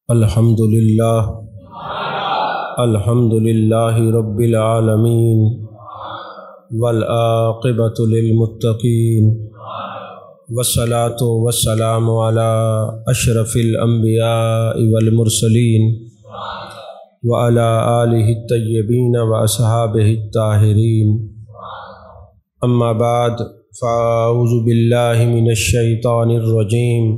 الحمدللہ رب العالمین والعاقبۃ للمتقین والصلاة والسلام علی اشرف الانبیاء والمرسلین وعلی آلہ الطیبین واصحابہ الطاہرین، اما بعد فاعوذ باللہ من الشیطان الرجیم،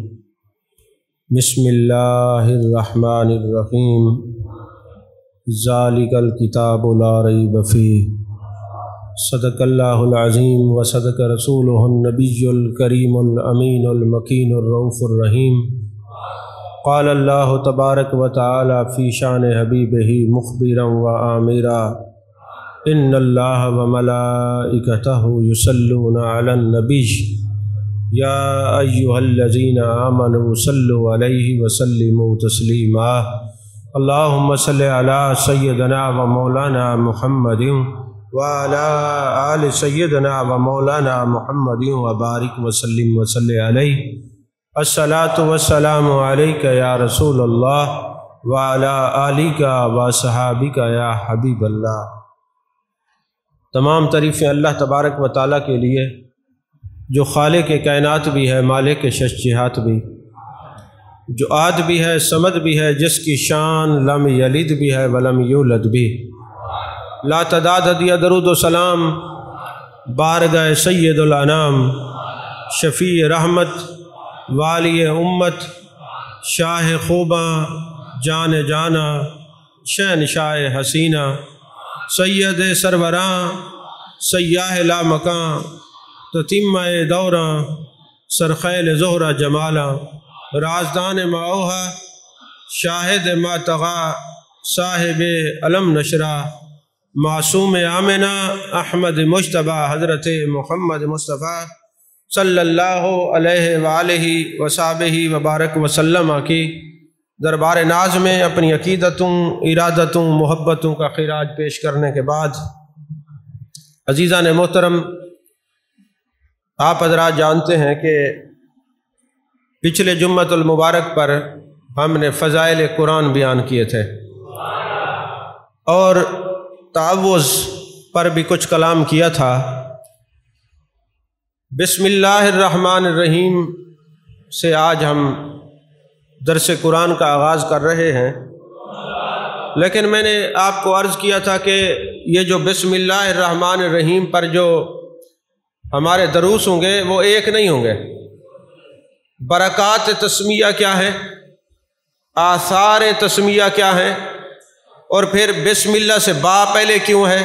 بسم اللہ الرحمن الرحیم، ذالک الکتاب لا ریب فیہ، صدق اللہ العظیم وصدق رسولہ النبی الکریم الامین المکین الرؤوف الرحیم۔ قال اللہ تبارک و تعالی فی شان حبیبہ مخبرا و آمرا، ان اللہ وملائکتہ یصلون علی النبی یا ایہا الذین آمنوا صلوا علیہ وسلموا تسلیما، اللہم صل علی سیدنا و مولانا محمد وعلی آل سیدنا و مولانا محمد وبارک وسلم وصلی علیہ، الصلاۃ والسلام علیک یا رسول اللہ وعلی آلک و صحابک یا حبیب اللہ۔ تمام تعریفیں اللہ تبارک و تعالیٰ کے لیے جو خالق کائنات بھی ہے، مالک شش جہات بھی، جو آد بھی ہے، صمد بھی ہے، جس کی شان لم یلد بھی ہے ولم یولد بھی۔ لا تعداد ہدیہ درود و سلام بارگاہ سید الانام، شفیع رحمت، والی امت، شاہ خوباں، جان جانا، شہنشاہ حسینہ، سید سروراں، سیاہ لا مکاں، تتمہ دوراں، سرخیل زہرہ جمالاں، رازدان معوہا، شاہد ما طغا، صاحب علم نشرہ، معصوم آمنہ، احمد مجتبیٰ، حضرت محمد مصطفیٰ صلی اللہ علیہ وآلہ وصحبہ وبارک وسلم کی دربار ناز میں اپنی عقیدتوں، ارادتوں، محبتوں کا خراج پیش کرنے کے بعد، عزیزان محترم، آپ حضرات جانتے ہیں کہ پچھلے جمعۃ المبارک پر ہم نے فضائل قرآن بیان کیے تھے اور تعوذ پر بھی کچھ کلام کیا تھا۔ بسم اللہ الرحمن الرحیم سے آج ہم درس قرآن کا آغاز کر رہے ہیں، لیکن میں نے آپ کو عرض کیا تھا کہ یہ جو بسم اللہ الرحمن الرحیم پر جو ہمارے دروس ہوں گے وہ ایک نہیں ہوں گے۔ برکات تسمیہ کیا ہے، آثار تسمیہ کیا ہے، اور پھر بسم اللہ سے با پہلے کیوں ہے،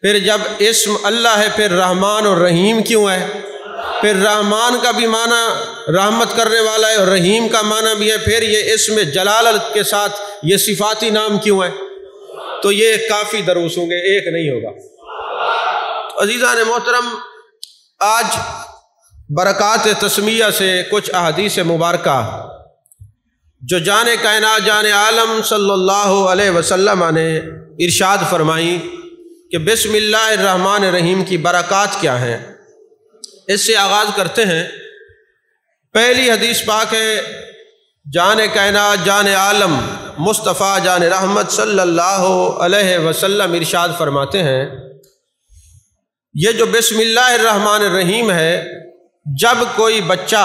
پھر جب اسم اللہ ہے پھر رحمان اور رحیم کیوں ہے، پھر رحمان کا بھی معنی رحمت کرنے والا ہے اور رحیم کا معنی بھی ہے، پھر یہ اسم جلالت کے ساتھ یہ صفاتی نام کیوں ہے۔ تو یہ کافی دروس ہوں گے، ایک نہیں ہوگا۔ تو عزیزان محترم، آج برکات تسمیہ سے کچھ احادیث مبارکہ جو جان کائنات، جان عالم صلی اللہ علیہ وسلم نے ارشاد فرمائی کہ بسم اللہ الرحمن الرحیم کی برکات کیا ہیں، اس سے آغاز کرتے ہیں۔ پہلی حدیث پاک ہے، جان کائنات، جان عالم، مصطفیٰ جان رحمت صلی اللہ علیہ وسلم ارشاد فرماتے ہیں، یہ جو بسم اللہ الرحمن الرحیم ہے، جب کوئی بچہ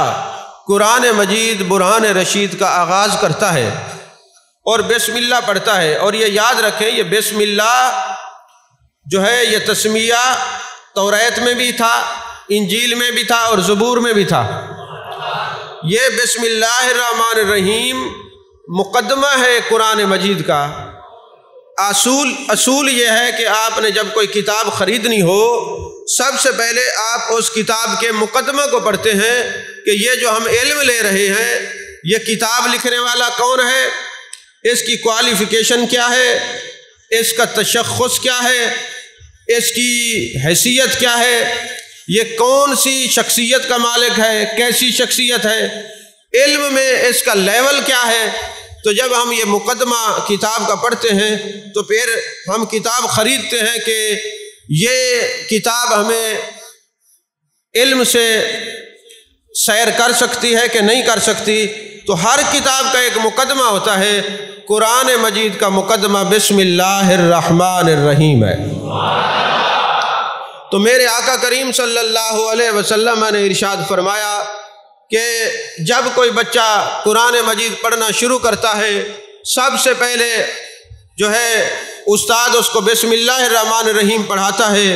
قرآن مجید برہان رشید کا آغاز کرتا ہے اور بسم اللہ پڑھتا ہے، اور یہ یاد رکھیں یہ بسم اللہ جو ہے یہ تسمیہ توریت میں بھی تھا، انجیل میں بھی تھا اور زبور میں بھی تھا۔ یہ بسم اللہ الرحمن الرحیم مقدمہ ہے قرآن مجید کا۔ اصول یہ ہے کہ آپ نے جب کوئی کتاب خریدنی ہو، سب سے پہلے آپ اس کتاب کے مقدمہ کو پڑھتے ہیں کہ یہ جو ہم علم لے رہے ہیں، یہ کتاب لکھنے والا کون ہے، اس کی کوالیفیکیشن کیا ہے، اس کا تشخص کیا ہے، اس کی حیثیت کیا ہے، یہ کون سی شخصیت کا مالک ہے، کیسی شخصیت ہے، علم میں اس کا لیول کیا ہے۔ تو جب ہم یہ مقدمہ کتاب کا پڑھتے ہیں تو پھر ہم کتاب خریدتے ہیں کہ یہ کتاب ہمیں علم سے سیر کر سکتی ہے کہ نہیں کر سکتی، تو ہر کتاب کا ایک مقدمہ ہوتا ہے، قرآن مجید کا مقدمہ بسم اللہ الرحمن الرحیم ہے۔ تو میرے آقا کریم صلی اللہ علیہ وسلم نے ارشاد فرمایا کہ جب کوئی بچہ قرآن مجید پڑھنا شروع کرتا ہے، سب سے پہلے جو ہے استاد اس کو بسم اللہ الرحمن الرحیم پڑھاتا ہے،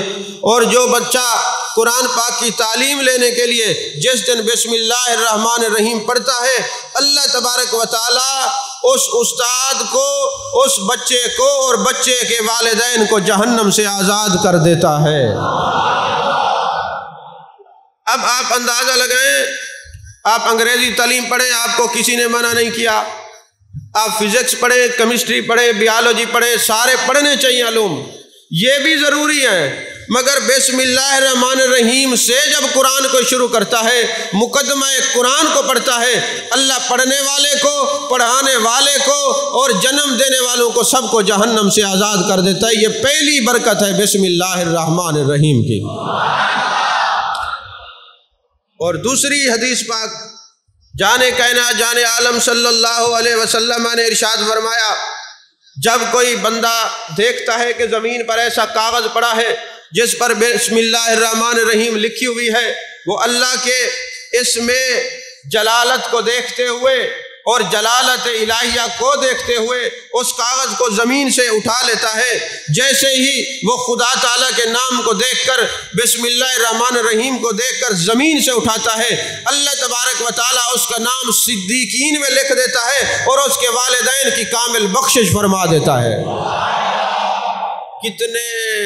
اور جو بچہ قرآن پاک کی تعلیم لینے کے لیے جس دن بسم اللہ الرحمن الرحیم پڑھتا ہے، اللہ تبارک و تعالی اس استاد کو، اس بچے کو اور بچے کے والدین کو جہنم سے آزاد کر دیتا ہے۔ اب آپ اندازہ لگائیں، آپ انگریزی تعلیم پڑھیں، آپ کو کسی نے منع نہیں کیا، آپ فزکس پڑھیں، کیمسٹری پڑھیں، بیالوجی پڑھیں، سارے پڑھنے چاہیے علوم، یہ بھی ضروری ہے، مگر بسم اللہ الرحمن الرحیم سے جب قرآن کو شروع کرتا ہے، مقدمہ قرآن کو پڑھتا ہے، اللہ پڑھنے والے کو، پڑھانے والے کو اور جنم دینے والوں کو سب کو جہنم سے آزاد کر دیتا ہے۔ یہ پہلی برکت ہے بسم اللہ الرحمن الرحیم کی۔ اور دوسری حدیث پاک جانے کائنات جانے عالم صلی اللہ علیہ وسلم نے ارشاد فرمایا، جب کوئی بندہ دیکھتا ہے کہ زمین پر ایسا کاغذ پڑا ہے جس پر بسم اللہ الرحمن الرحیم لکھی ہوئی ہے، وہ اللہ کے اسم جلالت کو دیکھتے ہوئے اور جلالت الہیہ کو دیکھتے ہوئے اس کاغذ کو زمین سے اٹھا لیتا ہے۔ جیسے ہی وہ خدا تعالیٰ کے نام کو دیکھ کر، بسم اللہ الرحمن الرحیم کو دیکھ کر زمین سے اٹھاتا ہے، اللہ تبارک و تعالیٰ اس کا نام صدیقین میں لکھ دیتا ہے اور اس کے والدین کی کامل بخشش فرما دیتا ہے۔ کتنے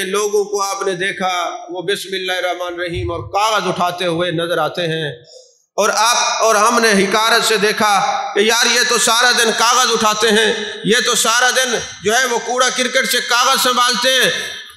لوگوں کو آپ نے دیکھا وہ بسم اللہ الرحمن الرحیم اور کاغذ اٹھاتے ہوئے نظر آتے ہیں، اور ہم نے حکارت سے دیکھا کہ یار یہ تو سارا دن کاغذ اٹھاتے ہیں، یہ تو سارا دن جو ہے وہ کوڑا کرکٹ سے کاغذ سنبھالتے ہیں۔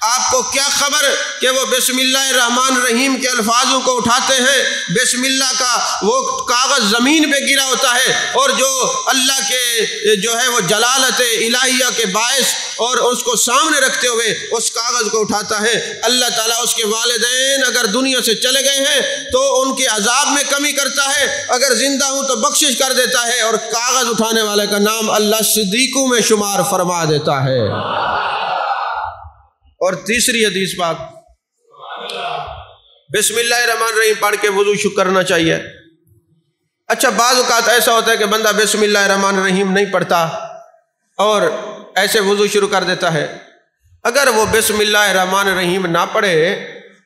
آپ کو کیا خبر کہ وہ بسم اللہ الرحمن الرحیم کے الفاظوں کو اٹھاتے ہیں، بسم اللہ کا وہ کاغذ زمین پہ گرا ہوتا ہے، اور جو اللہ کے جو ہے وہ جلالت الہیہ کے باعث اور اس کو سامنے رکھتے ہوئے اس کاغذ کو اٹھاتا ہے، اللہ تعالیٰ اس کے والدین اگر دنیا سے چلے گئے ہیں تو ان کے عذاب میں کمی کرتا ہے، اگر زندہ ہوں تو بخشش کر دیتا ہے، اور کاغذ اٹھانے والے کا نام اللہ صدیقوں میں شمار فرما دیتا ہے۔ اور تیسری حدیث پاک، بسم اللہ الرحمن الرحیم پڑھ کے وضو شروع کرنا چاہیے۔ اچھا بعض اوقات ایسا ہوتا ہے کہ بندہ بسم اللہ الرحمن الرحیم نہیں پڑھتا اور ایسے وضو شروع کر دیتا ہے۔ اگر وہ بسم اللہ الرحمن الرحیم نہ پڑھے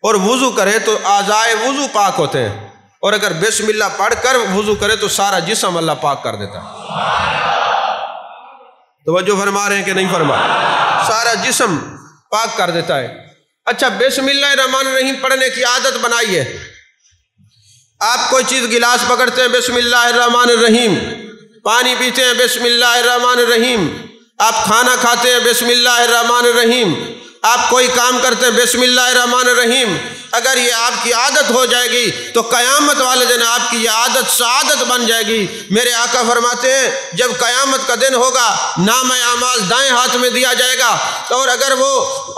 اور وضو کرے تو اعضائے وضو پاک ہوتے ہیں، اور اگر بسم اللہ پڑھ کر وضو کرے تو سارا جسم اللہ پاک کر دیتا ہے۔ توجہ فرما رہے ہیں کہ نہیں فرما رہے؟ سارا جسم پاک کر دیتا ہے۔ اچھا بسم اللہ الرحمن الرحیم پڑھنے کی عادت بنائیے۔ آپ کوئی چیز گلاس پکڑتے ہیں بسم اللہ الرحمن الرحیم، پانی پیتے ہیں بسم اللہ الرحمن الرحیم، آپ کھانا کھاتے ہیں بسم اللہ الرحمن الرحیم، آپ کوئی کام کرتے ہیں بسم اللہ الرحمن الرحیم۔ اگر یہ آپ کی عادت ہو جائے گی تو قیامت والے دن آپ کی یہ عادت سعادت بن جائے گی۔ میرے آقا فرماتے ہیں جب قیامت کا دن ہوگا نام اعمال دائیں ہاتھ میں دیا جائے گا، اور اگر وہ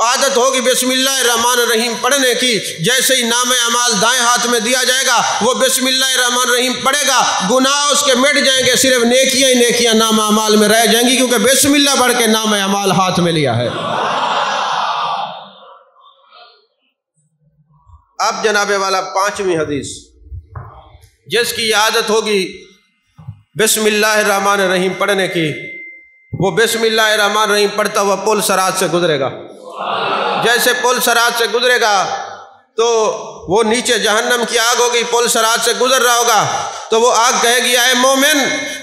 عادت ہوگی بسم اللہ الرحمن الرحیم پڑھنے کی، جیسے ہی نام اعمال دائیں ہاتھ میں دیا جائے گا وہ بسم اللہ الرحمن الرحیم پڑھے گا، گناہ اس کے مٹ جائیں گے، صرف نیکیاں ہی نیکیاں نام اعمال میں رہ جائیں گی، کیونکہ بسم اللہ پڑھ کے نام اعمال ہاتھ میں لیا ہے۔ اب جناب والا پانچویں حدیث، جس کی عادت ہوگی بسم اللہ الرحمن الرحیم پڑھنے کی، وہ بسم اللہ الرحمن الرحیم پڑھتا ہوا پل صراط سے گزرے گا۔ جیسے پل صراط سے گزرے گا تو وہ نیچے جہنم کی آگ ہوگی، پل صراط سے گزر رہا ہوگا تو وہ آگ کہے گی اے مومن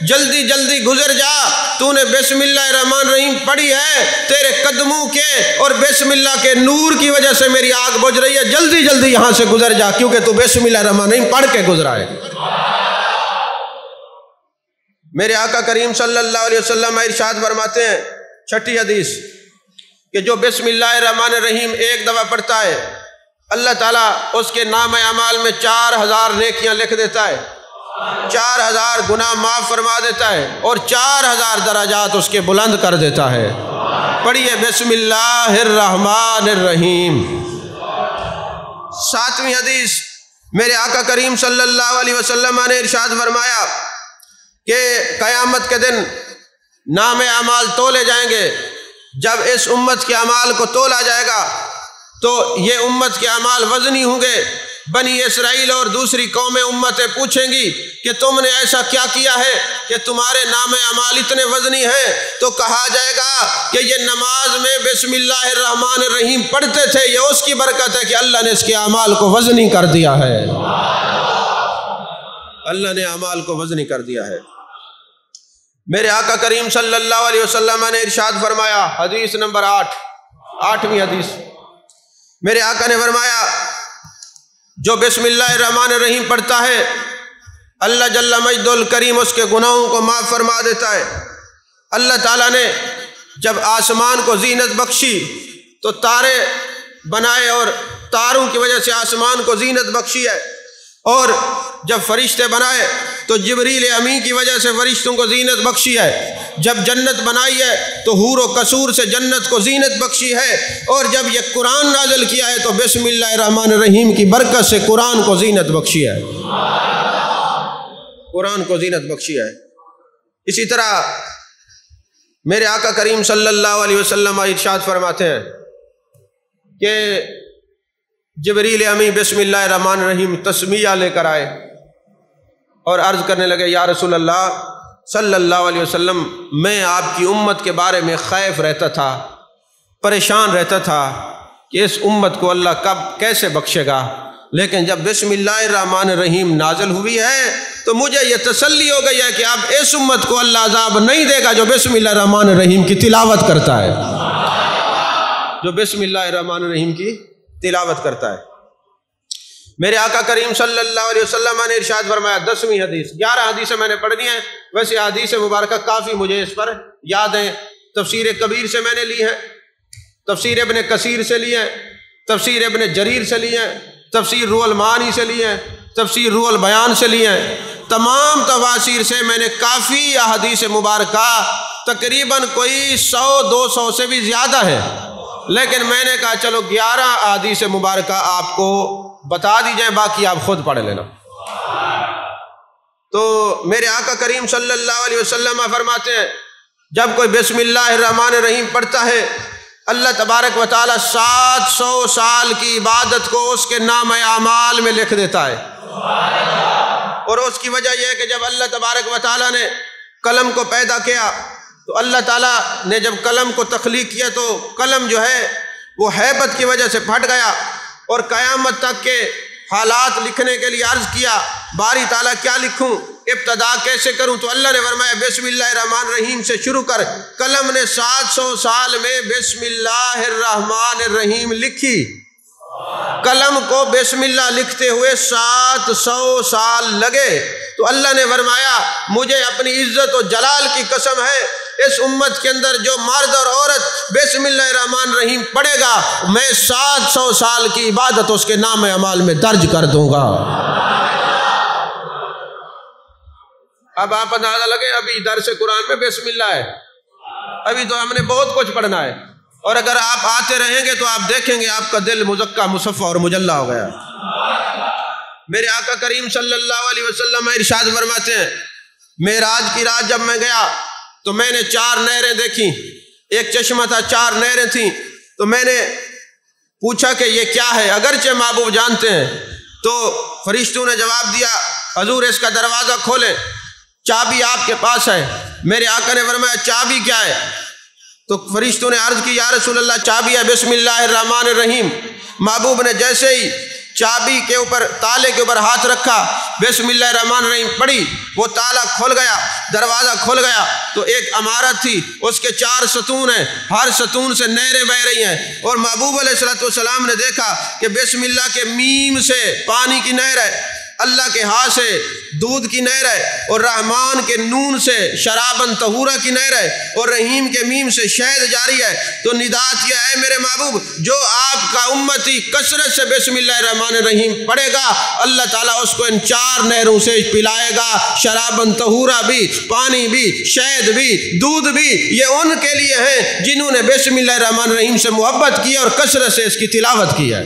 جلدی جلدی گزر جا، تو نے بسم اللہ الرحمن الرحیم پڑھی ہے، تیرے قدموں کے اور بسم اللہ کے نور کی وجہ سے میری آگ بجھ رہی ہے، جلدی جلدی یہاں سے گزر جا کیونکہ تو بسم اللہ الرحمن الرحیم پڑھ کے گزرا ہے۔ میرے آقا کریم صلی اللہ علیہ وسلم ارشاد فرماتے ہیں چھٹی حدیث کہ جو بسم اللہ الرحمن الرحیم ایک دفعہ پڑھتا ہے اللہ تعالیٰ اس کے نام اعمال میں 4000 نیکیاں لکھ دیتا ہے، 4000 گناہ معاف فرما دیتا ہے، اور 4000 درجات اس کے بلند کر دیتا ہے۔ پڑھیے بسم اللہ الرحمن الرحیم۔ ساتویں حدیث، میرے آقا کریم صلی اللہ علیہ وسلم نے ارشاد فرمایا کہ قیامت کے دن نام اعمال تولے جائیں گے. جب اس امت کے اعمال کو تولا جائے گا تو یہ امت کے اعمال وزنی ہوں گے. بنی اسرائیل اور دوسری قومیں امتیں پوچھیں گی کہ تم نے ایسا کیا کیا ہے کہ تمہارے نام اعمال اتنے وزنی ہیں؟ تو کہا جائے گا کہ یہ نماز میں بسم اللہ الرحمن الرحیم پڑھتے تھے، یہ اس کی برکت ہے کہ اللہ نے اس کے اعمال کو وزنی کر دیا ہے. اللہ نے اعمال کو وزنی کر دیا ہے. میرے آقا کریم صلی اللہ علیہ وسلم نے ارشاد فرمایا، حدیث نمبر 8ویں حدیث، میرے آقا نے فرمایا جو بسم اللہ الرحمن الرحیم پڑھتا ہے اللہ جل مجد الکریم اس کے گناہوں کو معاف فرما دیتا ہے. اللہ تعالیٰ نے جب آسمان کو زینت بخشی تو تارے بنائے اور تاروں کی وجہ سے آسمان کو زینت بخشی ہے، اور جب فرشتے بنائے تو جبریل امین کی وجہ سے فرشتوں کو زینت بخشی ہے. جب جنت بنائی ہے تو حور و قصور سے جنت کو زینت بخشی ہے، اور جب یہ قرآن نازل کیا ہے تو بسم اللہ الرحمن الرحیم کی برکت سے قرآن کو زینت بخشی ہے. قرآن کو زینت بخشی ہے. اسی طرح میرے آقا کریم صلی اللہ علیہ وسلم ارشاد فرماتے ہیں کہ جبریل امین بسم اللہ الرحمن الرحیم تسمیہ لے کر آئے اور عرض کرنے لگے یا رسول اللہ صلی اللہ علیہ وسلم، میں آپ کی امت کے بارے میں خائف رہتا تھا، پریشان رہتا تھا کہ اس امت کو اللہ کب کیسے بخشے گا، لیکن جب بسم اللہ الرحمن الرحیم نازل ہوئی ہے تو مجھے یہ تسلی ہو گئی ہے کہ اب اس امت کو اللہ عذاب نہیں دے گا جو بسم اللہ الرحمن الرحیم کی تلاوت کرتا ہے، جو بسم اللہ الرحمن الرحیم کی تلاوت کرتا ہے. میرے آقا کریم صلی اللہ علیہ وسلم نے ارشاد فرمایا، 10ویں حدیث، 11 حدیثیں میں نے پڑھنی ہیں، ویسے حدیث مبارکہ کافی مجھے اس پر یاد ہیں. تفسیر کبیر سے میں نے لی ہے، تفسیر ابن کثیر سے لی ہے، تفسیر ابن جریر سے لی ہے، تفسیر روح المعانی سے لی ہے، تفسیر روح البیان سے لی ہے. تمام تفاسیر سے میں نے کافی احادیث مبارکہ تقریباً کوئی 100-200 سے بھی زیادہ ہے، لیکن میں نے کہا چلو 11 احادیث مبارکہ آپ کو بتا دی جائیں، باقی آپ خود پڑھ لینا. تو میرے آقا کریم صلی اللہ علیہ وسلم فرماتے ہیں جب کوئی بسم اللہ الرحمن الرحیم پڑھتا ہے اللہ تبارک و تعالی 700 سال کی عبادت کو اس کے نام اعمال میں لکھ دیتا ہے. اور اس کی وجہ یہ ہے کہ جب اللہ تبارک و تعالی نے قلم کو پیدا کیا تو اللہ تعالیٰ نے جب قلم کو تخلیق کیا تو قلم جو ہے وہ ہیبت کی وجہ سے پھٹ گیا، اور قیامت تک کے حالات لکھنے کے لیے عرض کیا باری تعالیٰ کیا لکھوں، ابتدا کیسے کروں؟ تو اللہ نے فرمایا بسم اللہ الرحمن الرحیم سے شروع کر. قلم نے 700 سال میں بسم اللہ الرحمن الرحیم لکھی. قلم کو بسم اللہ لکھتے ہوئے 700 سال لگے. تو اللہ نے فرمایا مجھے اپنی عزت و جلال کی قسم ہے اس امت کے اندر جو مرد اور عورت بسم اللہ الرحمن الرحیم پڑھے گا میں 700 سال کی عبادت اس کے نام اعمال میں درج کر دوں گا. اب آپ اندازہ لگے ابھی درس قرآن میں بسم اللہ ہے، ابھی تو ہم نے بہت کچھ پڑھنا ہے، اور اگر آپ آتے رہیں گے تو آپ دیکھیں گے آپ کا دل مزکہ مصفہ اور مجلہ ہو گیا. میرے آقا کریم صلی اللہ علیہ وسلم ارشاد فرماتے ہیں معراج کی رات جب میں گیا تو میں نے 4 نہریں دیکھیں، ایک چشمہ تھا، 4 نہریں تھیں. تو میں نے پوچھا کہ یہ کیا ہے، اگرچہ محبوب جانتے ہیں. تو فرشتوں نے جواب دیا حضور اس کا دروازہ کھولیں، چابی آپ کے پاس ہے. میرے آقا نے فرمایا چابی کیا ہے؟ تو فرشتوں نے عرض کی یا رسول اللہ چابی ہے بسم اللہ الرحمن الرحیم. محبوب نے جیسے ہی چابی کے اوپر تالے کے اوپر ہاتھ رکھا بسم اللہ الرحمن الرحیم پڑھی، وہ تالا کھل گیا، دروازہ کھل گیا. تو ایک عمارت تھی، اس کے 4 ستون ہیں، ہر ستون سے نہریں بہ رہی ہیں. اور محبوب علیہ السلام نے دیکھا کہ بسم اللہ کے میم سے پانی کی نہر ہے، اللہ کے ہاں سے دودھ کی نہر ہے، اور رحمان کے نون سے شرابن طہورہ کی نہر ہے، اور رحیم کے میم سے شہد جاری ہے. تو ندات یہ ہے میرے محبوب جو آپ کا امتی کثرت سے بسم اللہ الرحمن الرحیم پڑھے گا اللہ تعالیٰ اس کو ان 4 نہروں سے پلائے گا، شرابن طہورہ بھی، پانی بھی، شہد بھی، دودھ بھی. یہ ان کے لیے ہیں جنہوں نے بسم اللہ الرحمن الرحیم سے محبت کی اور کثرت سے اس کی تلاوت کی ہے.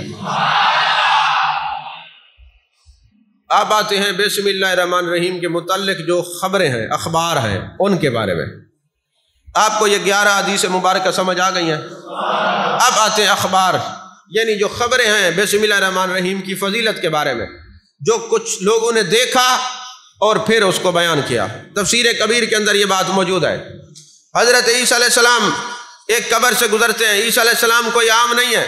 اب آتے ہیں بسم اللہ الرحمن الرحیم کے متعلق جو خبریں ہیں، اخبار ہیں، ان کے بارے میں۔ آپ کو یہ 11 حدیث مبارکہ سمجھ آ گئی ہیں؟ اب آتے ہیں اخبار، یعنی جو خبریں ہیں بسم اللہ الرحمن الرحیم کی فضیلت کے بارے میں، جو کچھ لوگوں نے دیکھا اور پھر اس کو بیان کیا۔ تفسیر کبیر کے اندر یہ بات موجود ہے۔ حضرت عیسیٰ علیہ السلام ایک قبر سے گزرتے ہیں۔ عیسیٰ علیہ السلام کوئی عام نہیں ہے،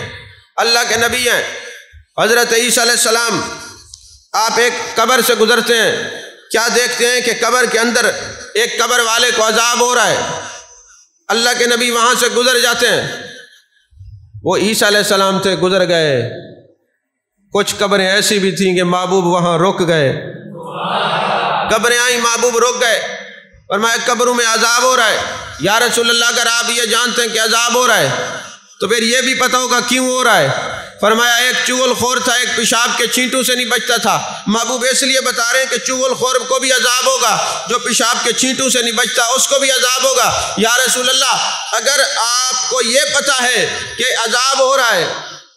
اللہ کے نبی ہیں۔ حضرت عیسیٰ علیہ السلام آپ ایک قبر سے گزرتے ہیں، کیا دیکھتے ہیں کہ قبر کے اندر ایک قبر والے کو عذاب ہو رہا ہے۔ اللہ کے نبی وہاں سے گزر جاتے ہیں۔ وہ عیسیٰ علیہ السلام سے گزر گئے، کچھ قبریں ایسی بھی تھیں کہ محبوب وہاں رک گئے، قبریں آئیں محبوب رک گئے، فرمایا قبروں میں عذاب ہو رہا ہے۔ یا رسول اللہ اگر آپ یہ جانتے ہیں کہ عذاب ہو رہا ہے تو پھر یہ بھی پتہ ہوگا کیوں ہو رہا ہے۔ فرمایا ایک چغل خور تھا، ایک پیشاب کے چھینٹوں سے نہیں بچتا تھا۔ محبوب اس لیے بتا رہے ہیں کہ چغل خور کو بھی عذاب ہوگا، جو پیشاب کے چھینٹوں سے نہیں بچتا اس کو بھی عذاب ہوگا۔ یا رسول اللہ اگر آپ کو یہ پتہ ہے کہ عذاب ہو رہا ہے،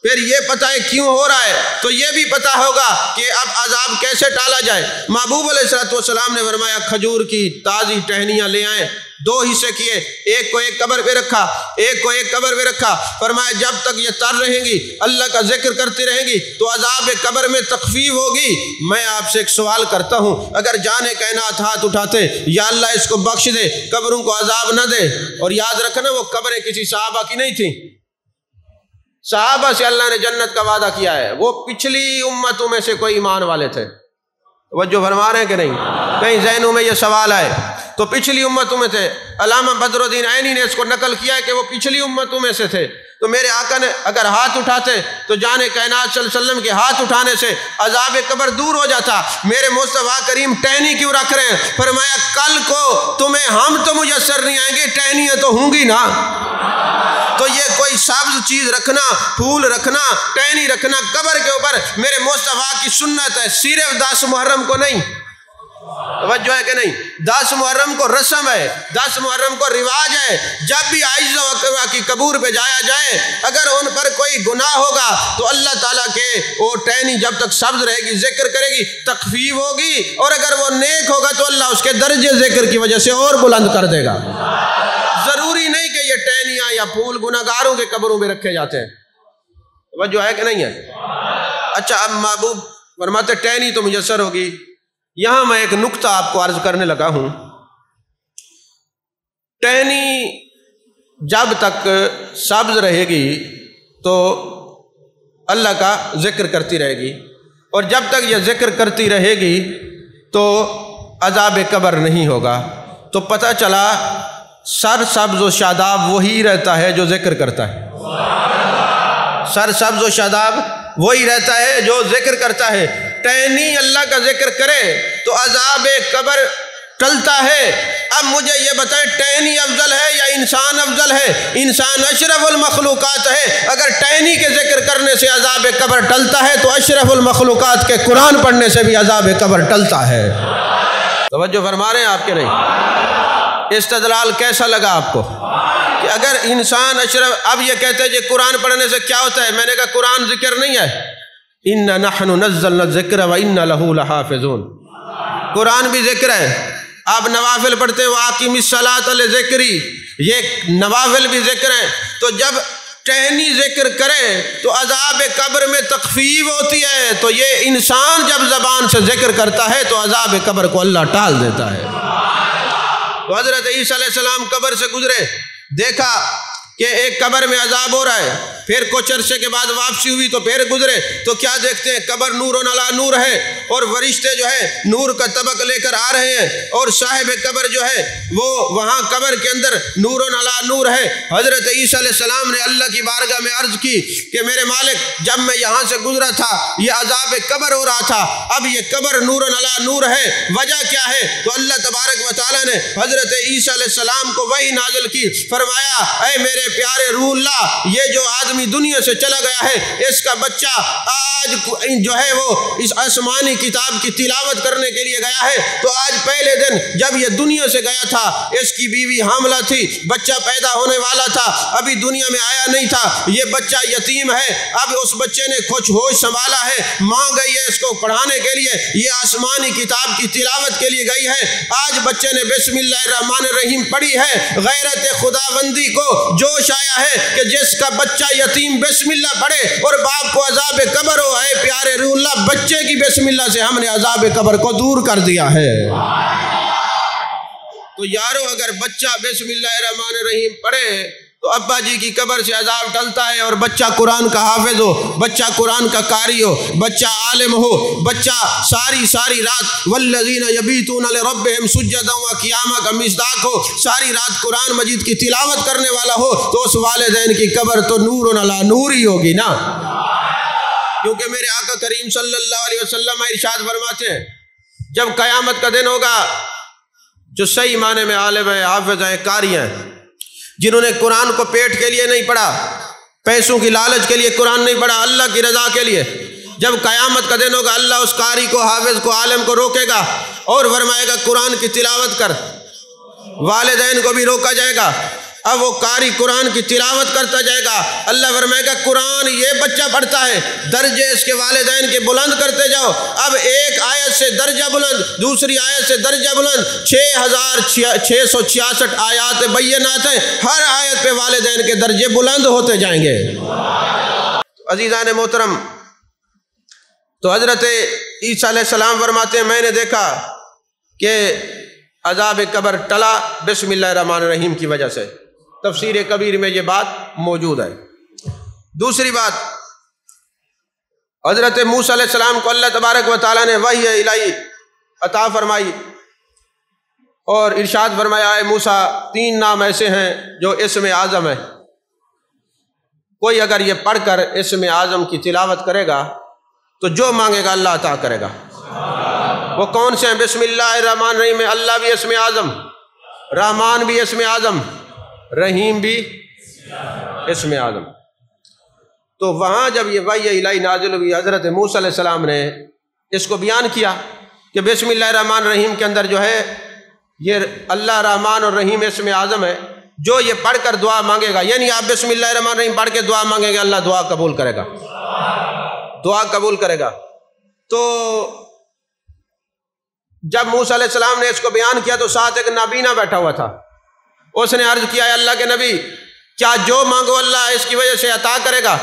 پھر یہ پتہ ہے کیوں ہو رہا ہے، تو یہ بھی پتہ ہوگا کہ اب عذاب کیسے ٹالا جائے۔ محبوب علیہ السلام نے فرمایا کھجور کی تازی ٹہنیاں لے آئیں، 2 حصے کیے، ایک کو ایک قبر پہ رکھا، ایک کو ایک قبر پہ رکھا۔ فرمایا جب تک یہ تر رہیں گی، اللہ کا ذکر کرتی رہیں گی تو عذاب قبر میں تخفیف ہوگی۔ میں آپ سے ایک سوال کرتا ہوں، اگر جانے کائنات ہاتھ اٹھاتے یا اللہ اس کو بخش دے، قبروں کو عذاب نہ دے، اور یاد رکھنا وہ قبریں کسی صحابہ کی نہیں تھیں، صحابہ سے اللہ نے جنت کا وعدہ کیا ہے، وہ پچھلی امتوں میں سے کوئی ایمان والے تھے۔ توجہ فرما رہے ہیں کہ نہیں؟ کہیں ذہنوں میں یہ سوال آئے تو پچھلی امتوں میں تھے۔ علامہ بدر الدین عینی نے اس کو نقل کیا ہے کہ وہ پچھلی امتوں میں سے تھے۔ تو میرے آقا نے اگر ہاتھ اٹھاتے تو جانے کائنات صلی اللہ علیہ وسلم کے ہاتھ اٹھانے سے عذاب قبر دور ہو جاتا۔ میرے مصطفیٰ کریم ٹہنی کیوں رکھ رہے ہیں؟ فرمایا کل کو تمہیں ہم تو میسر نہیں آئیں گے، ٹہنیاں تو ہوں گی نا۔ تو یہ کوئی سبز چیز رکھنا، پھول رکھنا، ٹہنی رکھنا قبر کے اوپر میرے مصطفیٰ کی سنت ہے، صرف 10 محرم کو نہیں۔ توجہ ہے کہ نہیں؟ 10 محرم کو رسم ہے، 10 محرم کو رواج ہے۔ جب بھی عائشہ وقوع کی قبور پہ جایا جائے، اگر ان پر کوئی گناہ ہوگا تو اللہ تعالیٰ کے وہ ٹہنی جب تک سبز رہے گی ذکر کرے گی، تخفیف ہوگی، اور اگر وہ نیک ہوگا تو اللہ اس کے درجے ذکر کی وجہ سے اور بلند کر دے گا۔ ضروری نہیں کہ یہ ٹہنیاں یا پھول گناہگاروں کے قبروں میں رکھے جاتے ہیں۔ توجہ ہے کہ نہیں ہے؟ اچھا اب محبوب فرماتے ٹہنی تو میسر ہوگی۔ یہاں میں ایک نکتہ آپ کو عرض کرنے لگا ہوں۔ ٹہنی جب تک سبز رہے گی تو اللہ کا ذکر کرتی رہے گی، اور جب تک یہ ذکر کرتی رہے گی تو عذاب قبر نہیں ہوگا۔ تو پتہ چلا سر سبز و شاداب وہی رہتا ہے جو ذکر کرتا ہے۔ سر سبز و شاداب وہی رہتا ہے جو ذکر کرتا ہے۔ ٹہنی اللہ کا ذکر کرے تو عذاب قبر ٹلتا ہے۔ اب مجھے یہ بتائیں ٹہنی افضل ہے یا انسان افضل ہے؟ انسان اشرف المخلوقات ہے۔ اگر ٹہنی کے ذکر کرنے سے عذاب قبر ٹلتا ہے تو اشرف المخلوقات کے قرآن پڑھنے سے بھی عذاب قبر ٹلتا ہے۔ توجہ فرما رہے ہیں آپ کے نہیں؟ استدلال کیسا لگا آپ کو کہ اگر انسان اشرف، اب یہ کہتے ہیں کہ قرآن پڑھنے سے کیا ہوتا ہے؟ میں نے کہا قرآن ذکر نہیں ہے، اِنَّا نَحْنُ نَزَّلْنَا الذِّكْرَ وَإِنَّا لَهُ لَحَافِظُونَ۔ قرآن بھی ذکر ہے، آپ نوافل پڑھتے ہیں وَأَقِمِ الصَّلَاةَ لِذِكْرِي، یہ نوافل بھی ذکر ہیں۔ تو جب ٹہنی ذکر کرے تو عذاب قبر میں تخفیف ہوتی ہے، تو یہ انسان جب زبان سے ذکر کرتا ہے تو عذاب قبر کو اللہ ٹال دیتا ہے۔ تو حضرت عیسیٰ علیہ السلام قبر سے گزرے، دیکھا کہ ایک قبر میں عذاب ہو رہا ہے، پھر کچھ عرصے کے بعد واپسی ہوئی تو پھر گزرے تو کیا دیکھتے ہیں؟ قبر نور علی نور ہے، اور فرشتے جو ہے نور کا طبق لے کر آ رہے ہیں، اور صاحب قبر جو ہے وہ وہاں قبر کے اندر نور علی نور ہے۔ حضرت عیسیٰ علیہ السلام نے اللہ کی بارگاہ میں عرض کی کہ میرے مالک جب میں یہاں سے گزرا تھا یہ عذاب قبر ہو رہا تھا، اب یہ قبر نور علی نور ہے، وجہ کیا ہے؟ تو اللہ تبارک و تعالیٰ نے حضرت عیسیٰ علیہ السلام کو وحی نازل کی، فرمایا اے میرے پیارے روح اللہ، یہ جو آدمی عالمی دنیا سے چلا گیا ہے، اس کا بچہ آج جو ہے وہ اس آسمانی کتاب کی تلاوت کرنے کے لیے گیا ہے، تو آج پہلے دن جب یہ دنیا سے گیا تھا، اس کی بیوی حاملہ تھی، بچہ پیدا ہونے والا تھا، ابھی دنیا میں آیا نہیں تھا، یہ بچہ یتیم ہے، اب اس بچے نے کچھ ہوش سنبھالا ہے، ماں گئی ہے اس کو پڑھانے کے لیے، یہ آسمانی کتاب کی تلاوت کے لیے گئی ہے، آج بچے نے بسم اللہ الرحمن الرحیم پڑھی ہے، غیرت خداوندی کو جوش آیا ہے کہ جس کا بچہ یتیم بسم اللہ پڑھے اور باپ کو عذاب قبر ہو، اے پیارے روح اللہ، بچے کی بسم اللہ سے ہم نے عذاب قبر کو دور کر دیا ہے۔ تو یارو اگر بچہ بسم اللہ الرحمن الرحیم پڑھے تو ابا جی کی قبر سے عذاب ٹلتا ہے، اور بچہ قرآن کا حافظ ہو، بچہ قرآن کا قاری ہو، بچہ عالم ہو، بچہ ساری رات والذین یبیتون لربہم سجدا وقیاما کا مصداق ہو، ساری رات قرآن مجید کی تلاوت کرنے والا ہو، تو اس والدین کی قبر تو نور علی نور ہی ہوگی نا، کیونکہ میرے آقا کریم صلی اللہ علیہ وسلم ارشاد فرماتے ہیں جب قیامت کا دن ہوگا، جو صحیح معنی میں عالم ہیں، حافظ ہیں، قاری ہیں، جنہوں نے قرآن کو پیٹ کے لیے نہیں پڑھا، پیسوں کی لالچ کے لیے قرآن نہیں پڑھا، اللہ کی رضا کے لیے، جب قیامت کا دن ہوگا اللہ اس قاری کو، حافظ کو، عالم کو روکے گا اور فرمائے گا قرآن کی تلاوت کر، والدین کو بھی روکا جائے گا، اب وہ قاری قرآن کی تلاوت کرتا جائے گا، اللہ فرمائے گا قرآن یہ بچہ پڑھتا ہے، درجے اس کے والدین کے بلند کرتے جاؤ، اب ایک آیت سے درجہ بلند، دوسری آیت سے درجہ بلند، 6666 آیات بینات ہیں، ہر آیت پہ والدین کے درجے بلند ہوتے جائیں گے۔ عزیزان محترم، تو حضرت عیسیٰ علیہ السلام فرماتے ہیں میں نے دیکھا کہ عذاب قبر ٹلا بسم اللہ الرحمن الرحیم کی وجہ سے، تفسیر کبیر میں یہ بات موجود ہے۔ دوسری بات، حضرت موسیٰ علیہ السلام کو اللہ تبارک و تعالیٰ نے وحی الہی عطا فرمائی اور ارشاد فرمایا ہے موسیٰ 3 نام ایسے ہیں جو اسم اعظم ہے، کوئی اگر یہ پڑھ کر اسم اعظم کی تلاوت کرے گا تو جو مانگے گا اللہ عطا کرے گا۔ وہ کون سے ہیں؟ بسم اللہ الرحمن الرحیم میں اللہ بھی اسم اعظم، رحمان بھی اسم اعظم، رحیم بھی اسم اعظم۔ تو وہاں جب یہ وحی الہی نازل ہوئی، حضرت موسیٰ علیہ السلام نے اس کو بیان کیا کہ بسم اللہ الرحمن الرحیم کے اندر جو ہے یہ اللہ رحمان اور رحیم اسم اعظم ہے، جو یہ پڑھ کر دعا مانگے گا، یعنی آپ بسم اللہ الرحمن الرحیم پڑھ کے دعا مانگیں گے اللہ دعا قبول کرے گا، دعا قبول کرے گا۔ تو جب موسیٰ علیہ السلام نے اس کو بیان کیا تو ساتھ ایک نابینا بیٹھا ہوا تھا، اس نے عرض کیا ہے اللہ کے نبی کیا جو مانگو اللہ اس کی وجہ سے عطا کرے گا؟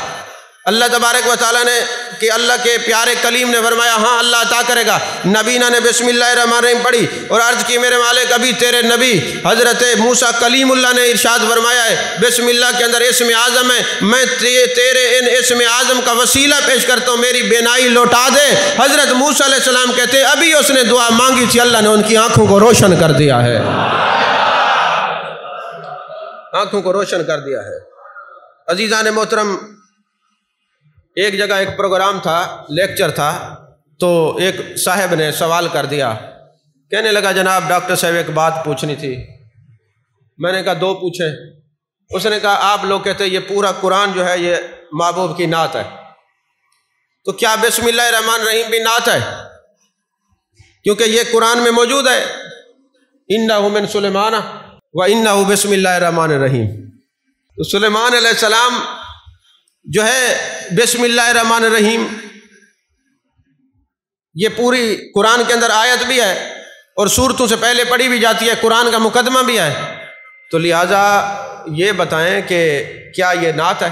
اللہ تبارک و تعالیٰ نے کہ اللہ کے پیارے کلیم نے فرمایا ہاں اللہ عطا کرے گا۔ نبینا نے بسم اللہ الرحمن الرحیم پڑھی اور عرض کی میرے مالک ابھی تیرے نبی حضرت موسیٰ کلیم اللہ نے ارشاد فرمایا ہے بسم اللہ کے اندر اسم اعظم ہے، میں تیرے ان اسم اعظم کا وسیلہ پیش کرتا ہوں، میری بینائی لوٹا دے۔ حضرت موسیٰ علیہ السلام کہتے ہیں ابھی اس نے دعا مانگی تھی، اللہ نے ان کی آنکھوں کو روشن کر دیا ہے، آنکھوں کو روشن کر دیا ہے۔ عزیزان محترم، ایک جگہ ایک پروگرام تھا، لیکچر تھا، تو ایک صاحب نے سوال کر دیا، کہنے لگا جناب ڈاکٹر صاحب ایک بات پوچھنی تھی۔ میں نے کہا 2 پوچھیں۔ اس نے کہا آپ لوگ کہتے ہیں یہ پورا قرآن جو ہے یہ محبوب کی نعت ہے، تو کیا بسم اللہ الرحمن الرحیم بھی نعت ہے؟ کیونکہ یہ قرآن میں موجود ہے اِنَّهُ مِن سُلَيْمَانَ وَإِنَّهُ بسم اللہ الرحمن الرحیم۔ تو سلیمان علیہ السلام جو ہے بسم اللہ الرحمن الرحیم یہ پوری قرآن کے اندر آیت بھی ہے اور سورتوں سے پہلے پڑھی بھی جاتی ہے، قرآن کا مقدمہ بھی ہے، تو لہٰذا یہ بتائیں کہ کیا یہ نعت ہے؟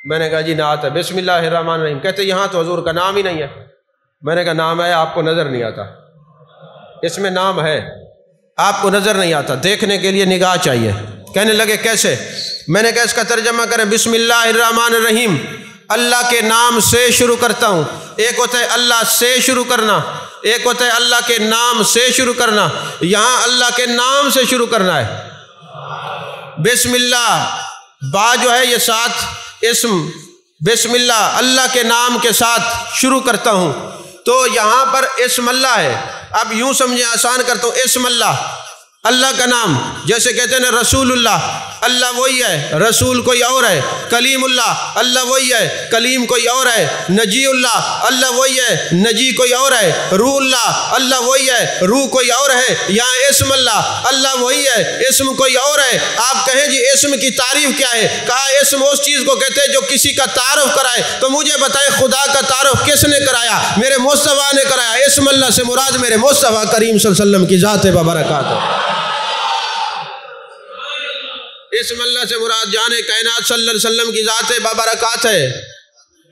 میں نے کہا جی نعت ہے، بسم اللہ الرحمن الرحیم۔ کہتے یہاں تو حضور کا نام ہی نہیں ہے۔ میں نے کہا نام ہے، آپ کو نظر نہیں آتا، اس میں نام ہے، آپ کو نظر نہیں آتا، دیکھنے کے لیے نگاہ چاہیے۔ کہنے لگے کیسے؟ میں نے کہا اس کا ترجمہ کریں، بسم اللہ الرحمن الرحیم، اللہ کے نام سے شروع کرتا ہوں۔ ایک ہوتا ہے اللہ سے شروع کرنا، ایک ہوتا ہے اللہ کے نام سے شروع کرنا، یہاں اللہ کے نام سے شروع کرنا ہے۔ بسم اللہ با جو ہے یہ ساتھ اسم، بسم اللہ اللہ کے نام کے ساتھ شروع کرتا ہوں، تو یہاں پر اسم اللہ ہے۔ اب یوں سمجھیں، آسان کرتا ہوں، اسم اللہ، اللہ کا نام، جیسے کہتے ہیں نا رسول اللہ، اللہ وہی ہے، رسول کوئی اور ہے، کلیم اللہ اللہ وہی ہے، کلیم کوئی اور ہے، نجی اللہ اللہ وہی ہے، نجی کوئی اور ہے، روح اللہ اللہ وہی ہے، روح کوئی اور ہے، یہاں اسم اللہ اللہ وہی ہے، اسم کوئی اور ہے۔ آپ کہیں جی اسم کی تعریف کیا ہے؟ کہا اسم اس چیز کو کہتے ہیں جو کسی کا تعارف کرائے۔ تو مجھے بتائیں خدا کا تعارف کس نے کرایا؟ میرے مصطفیٰ نے کرایا۔ اسم اللہ سے مراد میرے مصطفیٰ کریم صلی اللہ علیہ وسلم کی ذات ببرکات ہے۔ اسم اللہ سے مراد جان کائنات صلی اللہ علیہ وسلم کی ذات ببرکات ہے۔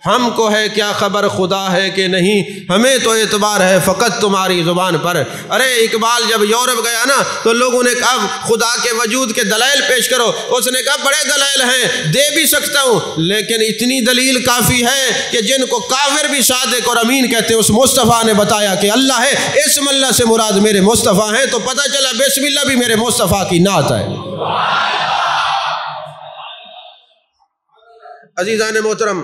ہم کو ہے کیا خبر خدا ہے کہ نہیں، ہمیں تو اعتبار ہے فقط تمہاری زبان پر۔ ارے اقبال جب یورپ گیا نا تو لوگوں نے کہا خدا کے وجود کے دلائل پیش کرو، اس نے کہا بڑے دلائل ہیں، دے بھی سکتا ہوں، لیکن اتنی دلیل کافی ہے کہ جن کو کافر بھی صادق اور امین کہتے ہیں، اس مصطفیٰ نے بتایا کہ اللہ ہے، اسم اللہ سے مراد میرے مصطفیٰ ہیں، تو پتہ چلا بسم اللہ بھی میرے مصطفیٰ کی نعت ہے۔ عزیزان محترم،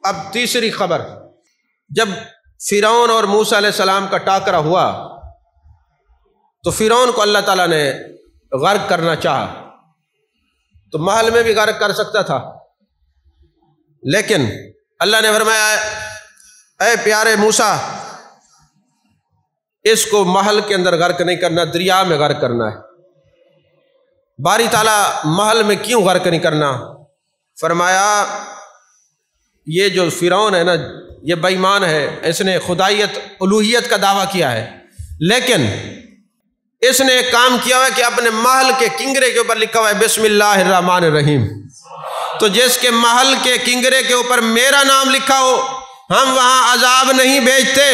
اب تیسری خبر، جب فرعون اور موسیٰ علیہ السلام کا ٹاکرا ہوا تو فرعون کو اللہ تعالیٰ نے غرق کرنا چاہا، تو محل میں بھی غرق کر سکتا تھا، لیکن اللہ نے فرمایا اے پیارے موسیٰ، اس کو محل کے اندر غرق نہیں کرنا، دریا میں غرق کرنا ہے۔ باری تعالیٰ محل میں کیوں غرق نہیں کرنا؟ فرمایا یہ جو فرعون ہے نا، یہ بے ایمان ہے، اس نے خدائیت الوہیت کا دعویٰ کیا ہے، لیکن اس نے ایک کام کیا ہوا ہے کہ اپنے محل کے کنگرے کے اوپر لکھا ہوا ہے بسم اللہ الرحمن الرحیم۔ تو جس کے محل کے کنگرے کے اوپر میرا نام لکھا ہو، ہم وہاں عذاب نہیں بھیجتے،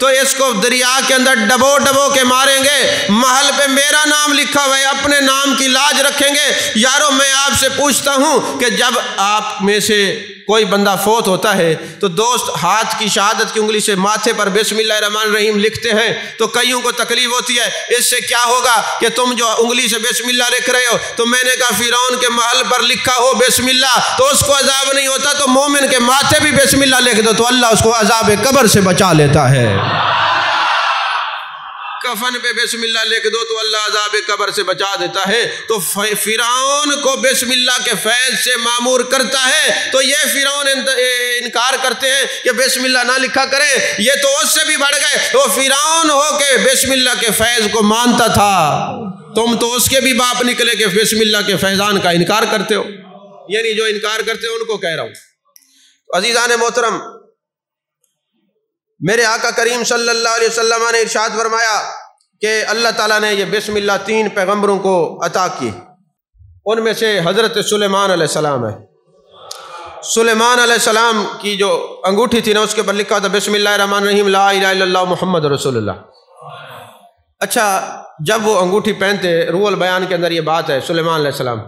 تو اس کو دریا کے اندر ڈبو ڈبو کے ماریں گے۔ محل پہ میرا نام لکھا ہوا ہے، اپنے نام کی لاج رکھیں گے۔ یارو میں آپ سے پوچھتا ہوں کہ جب آپ میں سے کوئی بندہ فوت ہوتا ہے تو دوست ہاتھ کی شہادت کی انگلی سے ماتھے پر بسم اللہ الرحمن الرحیم لکھتے ہیں، تو کئیوں کو تکلیف ہوتی ہے، اس سے کیا ہوگا کہ تم جو انگلی سے بسم اللہ لکھ رہے ہو، تو میں نے کہا فرعون کے محل پر لکھا ہو بسم اللہ تو اس کو عذاب نہیں ہوتا، تو مومن کے ماتھے بھی بسم اللہ لکھ دو تو اللہ اس کو عذاب قبر سے بچا لیتا ہے۔ کفن پہ بسم اللہ لکھ دو تو اللہ عذاب قبر سے بچا دیتا ہے۔ تو فرعون کو بسم اللہ کے فیض سے معمور کرتا ہے، تو یہ فرعون انکار کرتے ہیں کہ بسم اللہ نہ لکھا کرے، یہ تو اس سے بھی بڑھ گئے، وہ فرعون ہو کے بسم اللہ کے فیض کو مانتا تھا، تم تو اس کے بھی باپ نکلے کہ بسم اللہ کے فیضان کا انکار کرتے ہو۔ یعنی جو انکار کرتے ہو ان کو کہہ رہا ہوں۔ عزیزان محترم، میرے آقا کریم صلی اللہ علیہ وسلم نے ارشاد فرمایا کہ اللہ تعالیٰ نے یہ بسم اللہ 3 پیغمبروں کو عطا کی، ان میں سے حضرت سلیمان علیہ السلام ہے۔ سلیمان علیہ السلام کی جو انگوٹھی تھی نا، اس کے پر لکھا تھا بسم اللہ الرحمن الرحیم لا الہ الا اللہ محمد رسول اللہ۔ اچھا، جب وہ انگوٹھی پہنتے، روح البیان کے اندر یہ بات ہے، سلیمان علیہ السلام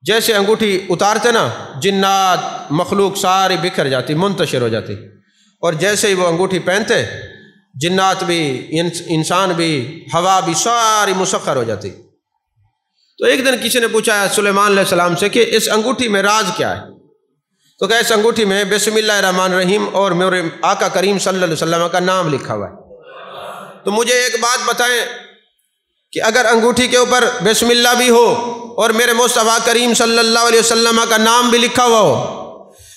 جیسے انگوٹھی اتارتے نا، جنات مخلوق ساری بکھر جاتی، منتشر ہو جاتی، اور جیسے ہی وہ انگوٹھی پہنتے، جنات بھی، انسان بھی، ہوا بھی ساری مسخر ہو جاتی۔ تو ایک دن کسی نے پوچھا سلیمان علیہ السلام سے کہ اس انگوٹھی میں راز کیا ہے؟ تو کہا اس انگوٹھی میں بسم اللہ الرحمن الرحیم اور میرے آقا کریم صلی اللہ علیہ وسلم کا نام لکھا ہوا ہے۔ تو مجھے ایک بات بتائیں کہ اگر انگوٹھی کے اوپر بسم اللہ بھی ہو اور میرے مصطفیٰ کریم صلی اللہ علیہ وسلم کا نام بھی لکھا ہوا ہو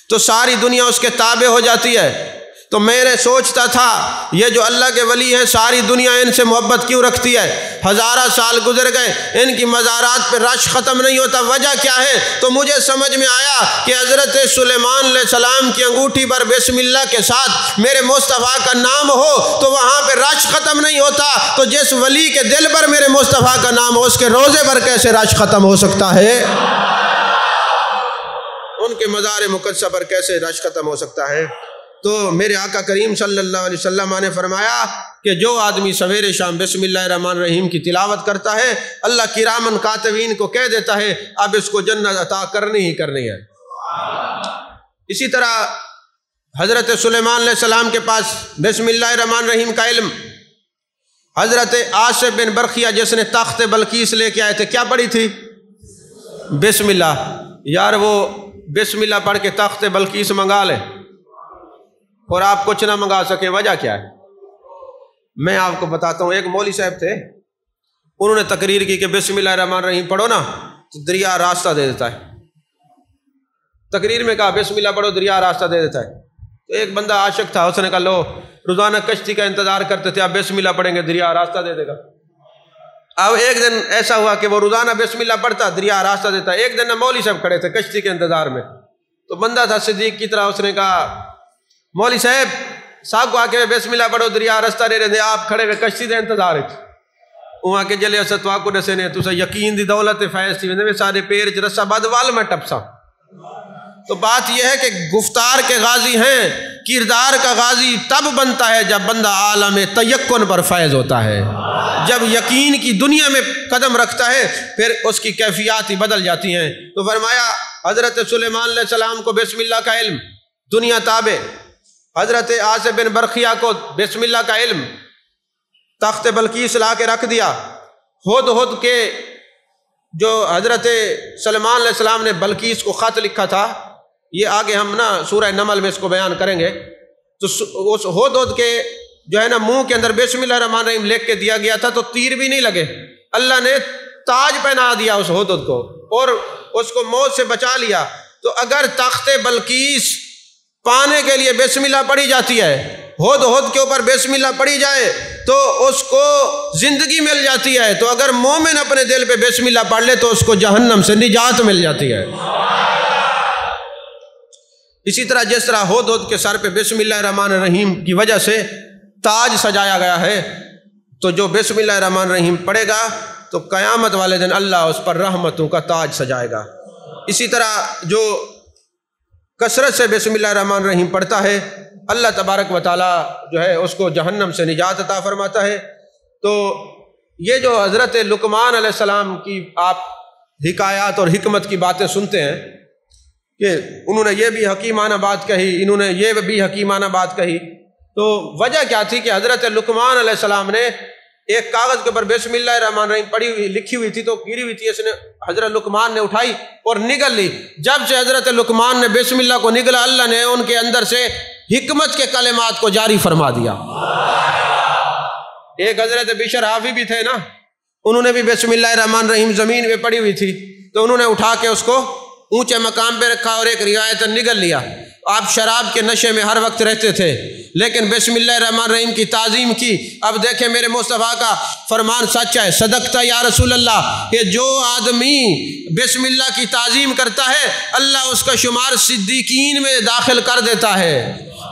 تو ساری دنیا اس کے تابع ہو جاتی ہے۔ تو میں نے سوچتا تھا یہ جو اللہ کے ولی ہیں ساری دنیا ان سے محبت کیوں رکھتی ہے؟ ہزارہ سال گزر گئے، ان کی مزارات پہ رش ختم نہیں ہوتا، وجہ کیا ہے؟ تو مجھے سمجھ میں آیا کہ حضرت سلیمان علیہ السلام کی انگوٹھی پر بسم اللہ کے ساتھ میرے مصطفیٰ کا نام ہو تو وہاں پہ رش ختم نہیں ہوتا، تو جس ولی کے دل پر میرے مصطفیٰ کا نام ہو اس کے روزے پر کیسے رش ختم ہو سکتا ہے؟ ان کے مزار مقدسہ پر کیسے رش ختم ہو سکتا ہے؟ تو میرے آقا کریم صلی اللہ علیہ وسلم نے فرمایا کہ جو آدمی سویرے شام بسم اللہ الرحمن الرحیم کی تلاوت کرتا ہے، اللہ کرامن کاتبین کو کہہ دیتا ہے اب اس کو جنت عطا کرنی ہی کرنی ہے۔ اسی طرح حضرت سلیمان علیہ السلام کے پاس بسم اللہ الرحمن الرحیم کا علم، حضرت آصف بن برخیہ جس نے تخت بلقیس لے کے آئے تھے، کیا پڑھی تھی؟ بسم اللہ۔ یار وہ بسم اللہ پڑھ کے تخت بلقیس منگا لے اور آپ کچھ نہ منگا سکیں، وجہ کیا ہے؟ میں آپ کو بتاتا ہوں۔ ایک مولوی صاحب تھے، انہوں نے تقریر کی کہ بسم اللہ الرحمن الرحیم پڑھو نا تو دریا راستہ دے دیتا ہے۔ تقریر میں کہا بسم اللہ پڑھو، دریا راستہ دے دیتا ہے۔ تو ایک بندہ عاشق تھا، اس نے کہا لو روزانہ کشتی کا انتظار کرتے تھے، اب بسم اللہ پڑھیں گے دریا راستہ دے دے گا۔ اب ایک دن ایسا ہوا کہ وہ روزانہ بسم اللہ پڑھتا، دریا راستہ دیتا۔ ایک دن مولوی صاحب کھڑے تھے کشتی کے انتظار میں، تو بندہ تھا صدیق کی طرح، اس نے کہا مولوی صاحب کو آ کے بسم اللہ پڑھو دریا راستہ دے رہے، آپ کھڑے ہوئے کشتی کے انتظار وہاں کے جلے اسے تو کو دسے نے تسا یقین دی دولت فیض تھی ویندے سارے پیر چ رسا بد وال میں ٹپسا۔ تو بات یہ ہے کہ گفتار کے غازی ہیں، کردار کا غازی تب بنتا ہے جب بندہ عالم تیقن پر فیض ہوتا ہے، جب یقین کی دنیا میں قدم رکھتا ہے پھر اس کی کیفیات ہی بدل جاتی ہیں۔ تو فرمایا حضرت سلیمان علیہ السلام کو بسم اللہ کا علم، دنیا تابع۔ حضرت عاصم بن برقیہ کو بسم اللہ کا علم، تخت بلقیس لا کے رکھ دیا۔ ہد کے جو حضرت سلیمان علیہ السلام نے بلقیس کو خط لکھا تھا، یہ آگے ہم نا سورہ نمل میں اس کو بیان کریں گے، تو اس ہد کے جو ہے نا منہ کے اندر بسم اللہ الرحمن الرحیم لکھ کے دیا گیا تھا، تو تیر بھی نہیں لگے، اللہ نے تاج پہنا دیا اس ہد کو اور اس کو موت سے بچا لیا۔ تو اگر تخت بلقیس پانے کے لیے بسم اللہ پڑھی جاتی ہے، ہد کے اوپر بسم اللہ پڑھی جائے تو اس کو زندگی مل جاتی ہے، تو اگر مومن اپنے دل پہ بسم اللہ پڑھ لے تو اس کو جہنم سے نجات مل جاتی ہے۔ اسی طرح جس طرح ہد کے سر پہ بسم اللہ الرحمن الرحیم کی وجہ سے تاج سجایا گیا ہے، تو جو بسم اللہ الرحمن الرحیم پڑھے گا تو قیامت والے دن اللہ اس پر رحمتوں کا تاج سجائے گا۔ اسی طرح جو کثرت سے بسم اللہ الرحمن الرحیم پڑھتا ہے، اللہ تبارک و تعالی جو ہے اس کو جہنم سے نجات عطا فرماتا ہے۔ تو یہ جو حضرت لقمان علیہ السلام کی آپ حکایات اور حکمت کی باتیں سنتے ہیں کہ انہوں نے یہ بھی حکیمانہ بات کہی، انہوں نے یہ بھی حکیمانہ بات کہی، تو وجہ کیا تھی کہ حضرت لقمان علیہ السلام نے ایک کاغذ کے اوپر بسم اللہ الرحمن الرحیم پڑھی ہوئی لکھی ہوئی تھی، تو گری ہوئی تھی، اس نے حضرت لقمان نے اٹھائی اور نگل لی۔ جب سے حضرت لقمان نے بسم اللہ کو نگلا، اللہ نے ان کے اندر سے حکمت کے کلمات کو جاری فرما دیا۔ ایک حضرت بشر حافی بھی تھے نا، انہوں نے بھی بسم اللہ الرحمن الرحیم زمین پہ پڑی ہوئی تھی، تو انہوں نے اٹھا کے اس کو اونچے مقام پہ رکھا اور ایک روایت نگل لیا۔ آپ شراب کے نشے میں ہر وقت رہتے تھے لیکن بسم اللہ الرحمن الرحیم کی تعظیم کی۔ اب دیکھیں میرے مصطفیٰ کا فرمان سچ ہے، صدقتا یا رسول اللہ، کہ جو آدمی بسم اللہ کی تعظیم کرتا ہے اللہ اس کا شمار صدیقین میں داخل کر دیتا ہے۔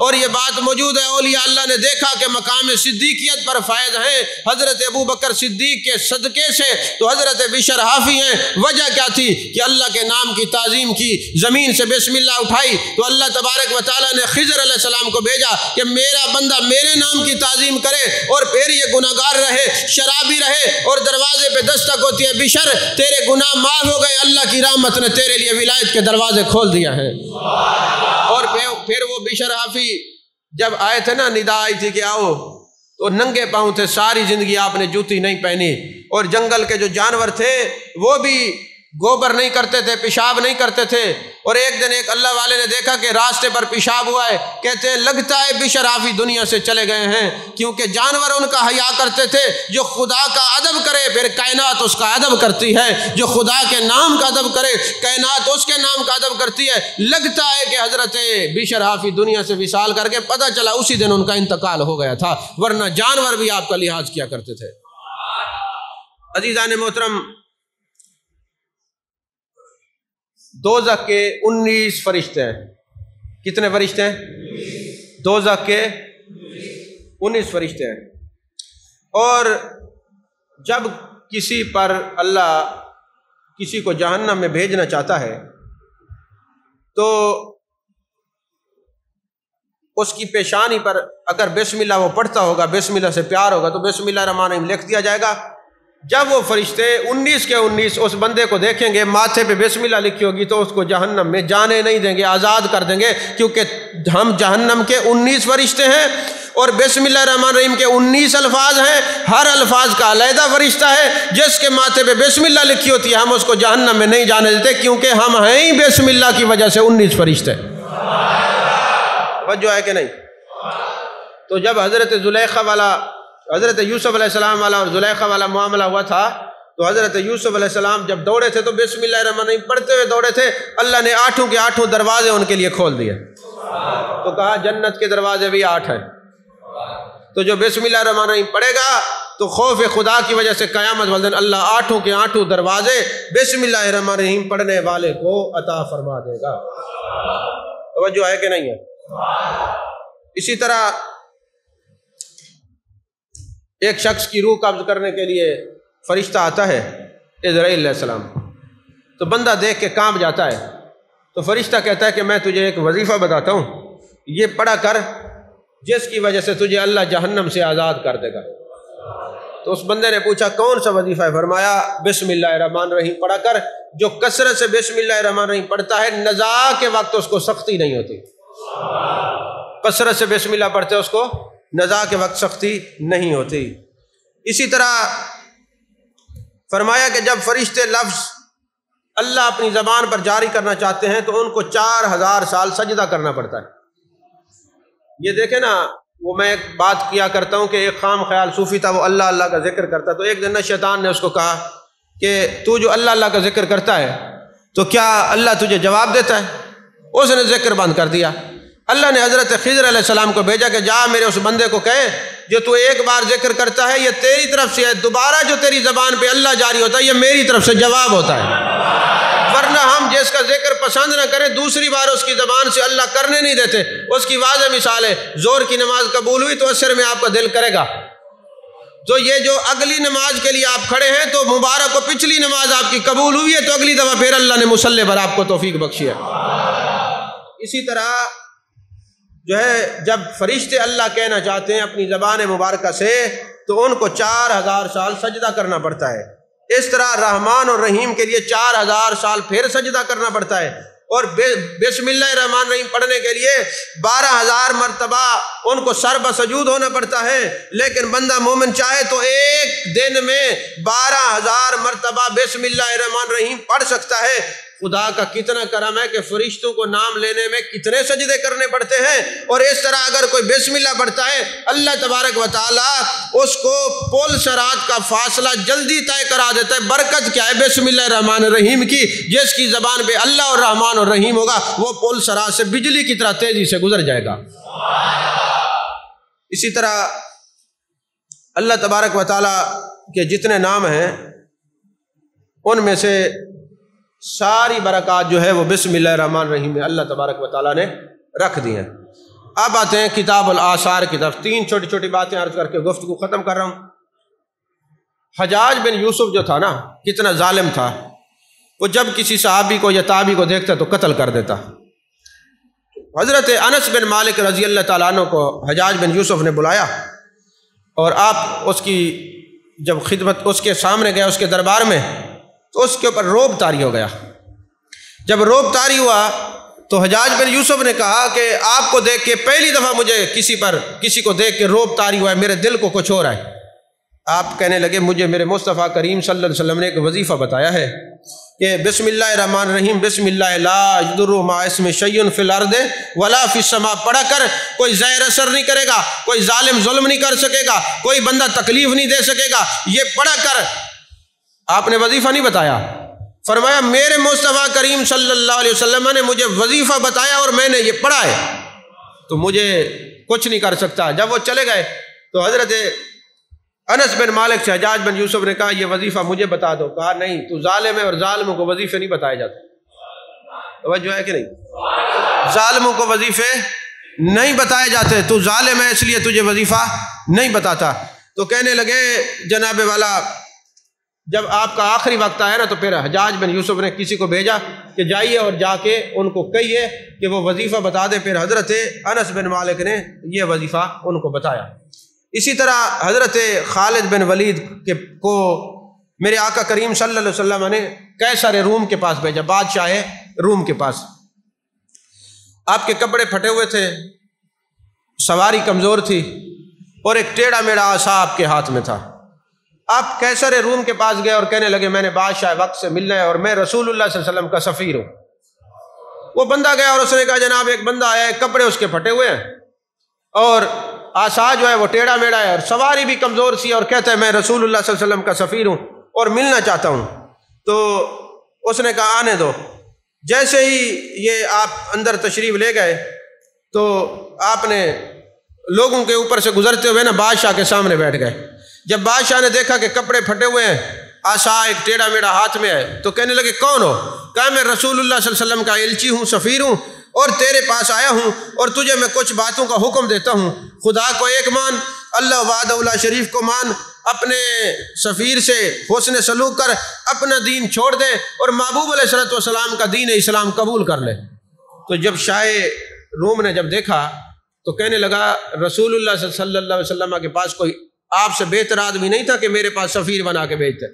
اور یہ بات موجود ہے، اولیاء اللہ نے دیکھا کہ مقام صدیقیت پر فائز ہیں حضرت ابو بکر صدیق کے صدقے سے، تو حضرت بشر حافی ہیں۔ وجہ کیا تھی کہ اللہ کے نام کی تعظیم کی، زمین سے بسم اللہ اٹھائی، تو اللہ تبارک و تعالیٰ نے خضر علیہ السلام کو بھیجا کہ میرا بندہ میرے نام کی تعظیم کرے اور پھر یہ گناہگار رہے، شرابی رہے، اور دروازے پہ دستک ہوتی ہے، بشر تیرے گناہ معاف ہو گئے، اللہ کی رحمت نے تیرے لیے ولایت کے دروازے کھول دیا ہے۔ اور پھر وہ بشر حافی جب آئے تھے نا، ندا آئی تھی کہ آؤ، تو ننگے پاؤں تھے، ساری زندگی آپ نے جوتی نہیں پہنی، اور جنگل کے جو جانور تھے وہ بھی گوبر نہیں کرتے تھے، پیشاب نہیں کرتے تھے۔ اور ایک دن ایک اللہ والے نے دیکھا کہ راستے پر پیشاب ہوا ہے، کہتے ہیں لگتا ہے بشر حافی دنیا سے چلے گئے ہیں، کیونکہ جانور ان کا حیا کرتے تھے۔ جو خدا کا ادب کرے پھر کائنات اس کا ادب کرتی ہے، جو خدا کے نام کا ادب کرے کائنات اس کے نام کا ادب کرتی ہے۔ لگتا ہے کہ حضرت بشر حافی دنیا سے وصال کر کے پتہ چلا اسی دن ان کا انتقال ہو گیا تھا، ورنہ جانور بھی آپ کا لحاظ کیا کرتے تھے۔ عزیزان محترم، دوزخ کے 19 فرشتے ہیں۔ کتنے فرشتے ہیں؟ دوزخ کے 19 فرشتے ہیں۔ اور جب کسی پر اللہ کسی کو جہنم میں بھیجنا چاہتا ہے تو اس کی پیشانی پر اگر بسم اللہ وہ پڑھتا ہوگا، بسم اللہ سے پیار ہوگا، تو بسم اللہ الرحمن الرحیم لکھ دیا جائے گا۔ جب وہ فرشتے 19 کے 19 اس بندے کو دیکھیں گے، ماتھے پہ بسم اللہ لکھی ہوگی، تو اس کو جہنم میں جانے نہیں دیں گے، آزاد کر دیں گے، کیونکہ ہم جہنم کے 19 فرشتے ہیں اور بسم اللہ الرحمن الرحیم کے 19 الفاظ ہیں۔ ہر الفاظ کا علیحدہ فرشتہ ہے، جس کے ماتھے پہ بسم اللہ لکھی ہوتی ہے ہم اس کو جہنم میں نہیں جانے دیتے، کیونکہ ہم ہیں ہی بسم اللہ کی وجہ سے 19 فرشتے۔ توجہ ہے کہ نہیں؟ تو جب حضرت زلیخا والا، حضرت یوسف علیہ السلام والا اور زلیخا والا معاملہ ہوا تھا، تو حضرت یوسف علیہ السلام جب دوڑے تھے تو بسم اللہ الرحمن الرحیم پڑھتے ہوئے دوڑے تھے، اللہ نے 8 کے 8 دروازے ان کے لیے کھول دیے، تو کہا جنت کے دروازے بھی 8 ہیں، تو جو بسم اللہ الرحمن الرحیم پڑھے گا تو خوف خدا کی وجہ سے قیامت والے دن اللہ 8 کے 8 دروازے بسم اللہ الرحمن الرحیم پڑھنے والے کو عطا فرما دے گا۔ توجہ ہے کہ نہیں ہے؟ اسی طرح ایک شخص کی روح قبض کرنے کے لیے فرشتہ آتا ہے اسرائیل علیہ السلام، تو بندہ دیکھ کے کانپ جاتا ہے، تو فرشتہ کہتا ہے کہ میں تجھے ایک وظیفہ بتاتا ہوں، یہ پڑھا کر جس کی وجہ سے تجھے اللہ جہنم سے آزاد کر دے گا۔ تو اس بندے نے پوچھا کون سا وظیفہ ہے؟ فرمایا بسم اللہ الرحمن الرحیم پڑھا کر، جو کثرت سے بسم اللہ الرحمن الرحیم پڑھتا ہے نزاع کے وقت اس کو سختی نہیں ہوتی، کثرت سے بسم اللہ پڑھتے اس کو نزاع کے وقت سختی نہیں ہوتی۔ اسی طرح فرمایا کہ جب فرشتے لفظ اللہ اپنی زبان پر جاری کرنا چاہتے ہیں تو ان کو 4000 سال سجدہ کرنا پڑتا ہے۔ یہ دیکھیں نا، وہ میں ایک بات کیا کرتا ہوں کہ ایک خام خیال صوفی تھا، وہ اللہ اللہ کا ذکر کرتا، تو ایک دن شیطان نے اس کو کہا کہ تو جو اللہ اللہ کا ذکر کرتا ہے تو کیا اللہ تجھے جواب دیتا ہے؟ اس نے ذکر بند کر دیا۔ اللہ نے حضرت خضر علیہ السلام کو بھیجا کہ جا میرے اس بندے کو کہے جو تو ایک بار ذکر کرتا ہے یہ تیری طرف سے ہے، دوبارہ جو تیری زبان پہ اللہ جاری ہوتا ہے یہ میری طرف سے جواب ہوتا ہے، ورنہ ہم جس کا ذکر پسند نہ کریں دوسری بار اس کی زبان سے اللہ کرنے نہیں دیتے۔ اس کی واضح مثال ہے، زور کی نماز قبول ہوئی تو عصر میں آپ کا دل کرے گا، تو یہ جو اگلی نماز کے لیے آپ کھڑے ہیں تو مبارک کو پچھلی نماز آپ کی قبول ہوئی ہے تو اگلی دفعہ پھر اللہ نے مصلی پر آپ کو توفیق بخشی ہے۔ اسی طرح جو ہے جب فرشتے اللہ کہنا چاہتے ہیں اپنی زبان مبارکہ سے تو ان کو 4000 سال سجدہ کرنا پڑتا ہے۔ اس طرح رحمان اور رحیم کے لیے 4000 سال پھر سجدہ کرنا پڑتا ہے، اور بسم اللہ الرحمن الرحیم پڑھنے کے لیے 12000 مرتبہ ان کو سر بسجود ہونا پڑتا ہے۔ لیکن بندہ مومن چاہے تو ایک دن میں 12000 مرتبہ بسم اللہ الرحمن الرحیم پڑھ سکتا ہے۔ خدا کا کتنا کرم ہے کہ فرشتوں کو نام لینے میں کتنے سجدے کرنے پڑتے ہیں، اور اس طرح اگر کوئی بسم اللہ پڑھتا ہے اللہ تبارک و تعالی اس کو پل صراط کا فاصلہ جلدی طے کرا دیتا ہے۔ برکت کیا ہے بسم اللہ الرحمن الرحیم کی، جس کی زبان پہ اللہ اور رحمان اور رحیم ہوگا وہ پل صراط سے بجلی کی طرح تیزی سے گزر جائے گا۔ اسی طرح اللہ تبارک و تعالی کے جتنے نام ہیں ان میں سے ساری برکات جو ہے وہ بسم اللہ الرحمن الرحیم میں اللہ تبارک و تعالیٰ نے رکھ دی ہیں۔ اب آتے ہیں کتاب الآثار کی طرف۔ 3 چھوٹی چھوٹی باتیں عرض کر کے گفتگو ختم کر رہا ہوں۔ حجاج بن یوسف جو تھا نا، کتنا ظالم تھا، وہ جب کسی صحابی کو یا تابعی کو دیکھتا تو قتل کر دیتا۔ حضرت انس بن مالک رضی اللہ تعالیٰ عنہ کو حجاج بن یوسف نے بلایا، اور آپ اس کی جب خدمت اس کے سامنے گیا اس کے دربار میں تو اس کے اوپر روب طاری ہو گیا۔ جب روب طاری ہوا تو حجاج بن یوسف نے کہا کہ آپ کو دیکھ کے پہلی دفعہ مجھے کسی کو دیکھ کے روب طاری ہوا ہے، میرے دل کو کچھ ہو رہا ہے۔ آپ کہنے لگے مجھے میرے مصطفیٰ کریم صلی اللہ علیہ وسلم نے ایک وظیفہ بتایا ہے کہ بسم اللہ الرحمن الرحیم بسم اللہ لا یضر مع اسمہ شیء فی الارض ولا فی السماء پڑھا کر کوئی زہر اثر نہیں کرے گا، کوئی ظالم ظلم نہیں کر سکے گا، کوئی بندہ تکلیف نہیں دے سکے گا۔ یہ پڑھا کر آپ نے وظیفہ نہیں بتایا، فرمایا میرے مصطفیٰ کریم صلی اللہ علیہ وسلم نے مجھے وظیفہ بتایا اور میں نے یہ پڑھا ہے، تو مجھے کچھ نہیں کر سکتا۔ جب وہ چلے گئے تو حضرت انس بن مالک سے حجاج بن یوسف نے کہا یہ وظیفہ مجھے بتا دو۔ کہا نہیں، تو ظالم ہے اور ظالموں کو وظیفے نہیں بتائے جاتے۔ توجہ ہے کہ نہیں؟ ظالموں کو وظیفے نہیں بتائے جاتے، تو ظالم ہے اس لیے تجھے وظیفہ نہیں بتاتا۔ تو کہنے لگے جناب والا جب آپ کا آخری وقت آیا نا تو پھر حجاج بن یوسف نے کسی کو بھیجا کہ جائیے اور جا کے ان کو کہیے کہ وہ وظیفہ بتا دے۔ پھر حضرت انس بن مالک نے یہ وظیفہ ان کو بتایا۔ اسی طرح حضرت خالد بن ولید کو میرے آقا کریم صلی اللہ علیہ وسلم نے قیصر روم کے پاس بھیجا، بادشاہ روم کے پاس۔ آپ کے کپڑے پھٹے ہوئے تھے، سواری کمزور تھی، اور ایک ٹیڑھا میڑھا عصا آپ کے ہاتھ میں تھا۔ آپ قیصر روم کے پاس گئے اور کہنے لگے میں نے بادشاہ وقت سے ملنا ہے اور میں رسول اللہ صلی اللہ علیہ وسلم کا سفیر ہوں۔ وہ بندہ گیا اور اس نے کہا جناب ایک بندہ آیا ہے، کپڑے اس کے پھٹے ہوئے ہیں اور عصا جو ہے وہ ٹیڑھا میڑھا ہے اور سواری بھی کمزور سی، اور کہتا ہے میں رسول اللہ صلی اللہ علیہ وسلم کا سفیر ہوں۔ اور ملنا چاہتا ہوں۔ تو اس نے کہا آنے دو۔ جیسے ہی یہ آپ اندر تشریف لے گئے تو آپ نے لوگوں کے اوپر سے گزرتے ہوئے نا بادشاہ کے سامنے بیٹھ گئے۔ جب بادشاہ نے دیکھا کہ کپڑے پھٹے ہوئے ہیں، عصا ایک ٹیڑھا میڑھا ہاتھ میں ہے، تو کہنے لگے کون ہو؟ کہا میں رسول اللہ صلی اللہ علیہ وسلم کا ایلچی ہوں، سفیر ہوں، اور تیرے پاس آیا ہوں اور تجھے میں کچھ باتوں کا حکم دیتا ہوں۔ خدا کو ایک مان، اللہ وحدہ لا شریف کو مان، اپنے سفیر سے حسن سلوک کر، اپنا دین چھوڑ دے اور محبوب علیہ الصلوۃ والسلام کا دین اسلام قبول کر لے۔ تو جب شاہ روم نے جب دیکھا تو کہنے لگا رسول اللہ صلی اللہ علیہ وسلم کے پاس کوئی آپ سے بہتر آدمی نہیں تھا کہ میرے پاس سفیر بنا کے بھیجتے۔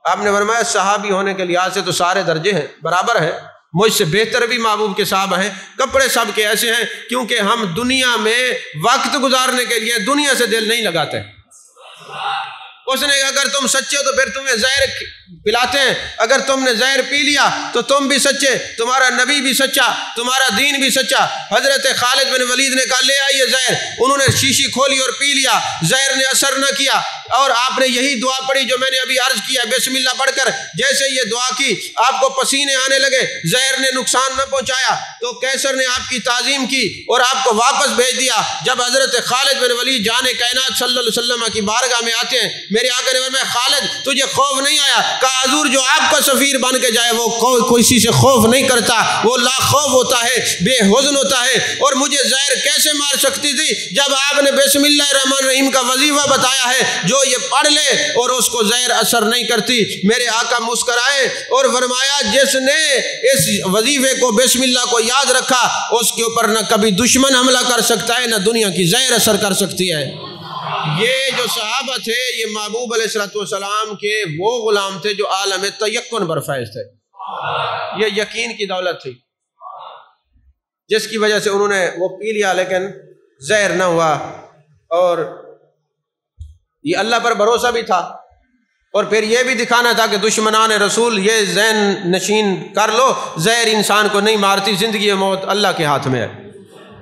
آپ نے فرمایا صحابی ہونے کے لحاظ سے تو سارے درجے ہیں، برابر ہیں، مجھ سے بہتر بھی محبوب کے صحابہ ہیں، کپڑے سب کے ایسے ہیں، کیونکہ ہم دنیا میں وقت گزارنے کے لیے دنیا سے دل نہیں لگاتے۔ اس نے کہا اگر تم سچے ہو تو پھر تمہیں زہر پلاتے ہیں، اگر تم نے زہر پی لیا تو تم بھی سچے، تمہارا نبی بھی سچا، تمہارا دین بھی سچا۔ حضرت خالد بن ولید نے کہا لے آئیے زہر، انہوں نے شیشی کھولی اور پی لیا، زہر نے اثر نہ کیا، اور آپ نے یہی دعا پڑھی جو میں نے ابھی عرض کیا، بسم اللہ پڑھ کر جیسے یہ دعا کی آپ کو پسینے آنے لگے، زہر نے نقصان نہ پہنچایا، تو کیسر نے آپ کی تعظیم کی اور آپ کو واپس بھیج دیا۔ جب حضرت خالد بن ولید جان کائنات صلی اللہ علیہ وسلم کی بارگاہ میں آتے ہیں، میرے آقا نے فرمایا خالد تجھے خوف نہیں آیا؟ کہا حضور جو آپ کا سفیر بن کے جائے وہ کسی سے خوف نہیں کرتا، وہ لا خوف ہوتا ہے، بے حزن ہوتا ہے۔ اور مجھے زہر کیسے مار سکتی تھی؟ جب آپ نے بسم اللہ الرحمن الرحیم کا وظیفہ بتایا ہے، جو یہ پڑھ لے اور اس کو زہر اثر نہیں کرتی۔ میرے آقا مسکرائے اور فرمایا جس نے اس وظیفے کو بسم اللہ کو یاد رکھا اس کے اوپر نہ کبھی دشمن حملہ کر سکتا ہے، نہ دنیا کی زہر اثر کر سکتی ہے۔ یہ جو صحابہ تھے یہ محبوب علیہ الصلوۃ والسلام کے وہ غلام تھے جو عالم تیقن برفیض تھے۔ یہ یقین کی دولت تھی جس کی وجہ سے انہوں نے وہ پی لیا لیکن زہر نہ ہوا، اور یہ اللہ پر بھروسہ بھی تھا، اور پھر یہ بھی دکھانا تھا کہ دشمنان رسول یہ ذہن نشین کر لو زہر انسان کو نہیں مارتی، زندگی اور موت اللہ کے ہاتھ میں ہے،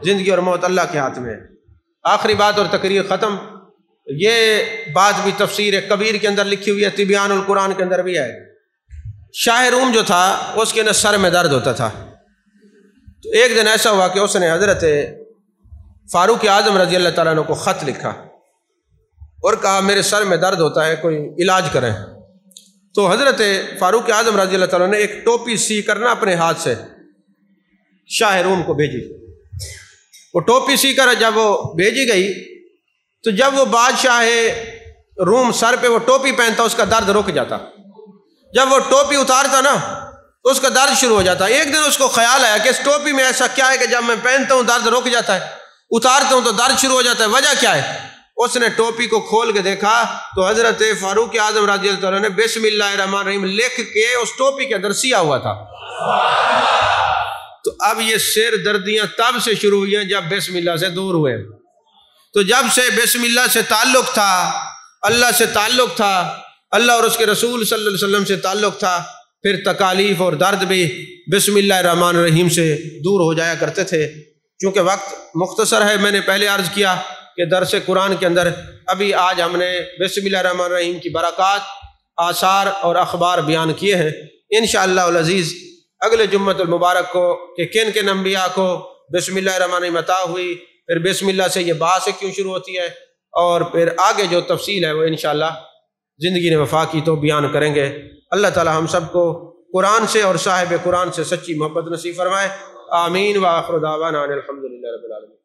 زندگی اور موت اللہ کے ہاتھ میں ہے۔ آخری بات اور تقریر ختم، یہ بات بھی تفسیر کبیر کے اندر لکھی ہوئی ہے، تبیان القرآن کے اندر بھی ہے۔ شاہ روم جو تھا اس کے سر میں درد ہوتا تھا، تو ایک دن ایسا ہوا کہ اس نے حضرت فاروق اعظم رضی اللہ تعالیٰ عنہ کو خط لکھا اور کہا میرے سر میں درد ہوتا ہے، کوئی علاج کریں۔ تو حضرت فاروق اعظم رضی اللہ تعالیٰ نے ایک ٹوپی سی کرنا اپنے ہاتھ سے شاہ روم کو بھیجی۔ وہ ٹوپی سی کر جب وہ بھیجی گئی تو جب وہ بادشاہ روم سر پہ وہ ٹوپی پہنتا اس کا درد رک جاتا، جب وہ ٹوپی اتارتا نا تو اس کا درد شروع ہو جاتا۔ ایک دن اس کو خیال آیا کہ اس ٹوپی میں ایسا کیا ہے کہ جب میں پہنتا ہوں درد رک جاتا ہے، اتارتا ہوں تو درد شروع ہو جاتا ہے، وجہ کیا ہے؟ اس نے ٹوپی کو کھول کے دیکھا تو حضرت فاروق اعظم رضی اللہ عنہ نے بسم اللہ الرحمن الرحیم لکھ کے اس ٹوپی کے اندر سیا ہوا تھا۔ تو اب یہ سر دردیاں تب سے شروع ہوئی ہیں جب بسم اللہ سے دور ہوئے۔ تو جب سے بسم اللہ سے تعلق تھا، اللہ سے تعلق تھا، اللہ اور اس کے رسول صلی اللہ علیہ وسلم سے تعلق تھا، پھر تکالیف اور درد بھی بسم اللہ الرحمن الرحیم سے دور ہو جایا کرتے تھے۔ چونکہ وقت مختصر ہے، میں نے پہلے عرض کیا کہ درس قرآن کے اندر ابھی آج ہم نے بسم اللہ الرحمن الرحیم کی برکات، آثار اور اخبار بیان کیے ہیں۔ انشاءاللہ العزیز اگلے جمعۃ المبارک کو کہ کن کن انبیاء کو بسم اللہ الرحمن الرحیم عطا ہوئی، پھر بسم اللہ سے یہ بات سے کیوں شروع ہوتی ہے، اور پھر آگے جو تفصیل ہے وہ انشاءاللہ زندگی نے وفا کی تو بیان کریں گے۔ اللہ تعالی ہم سب کو قرآن سے اور صاحب قرآن سے سچی محبت نصیب فرمائے۔ آمین۔ وآخر دعوانا الحمدللہ رب العالمین۔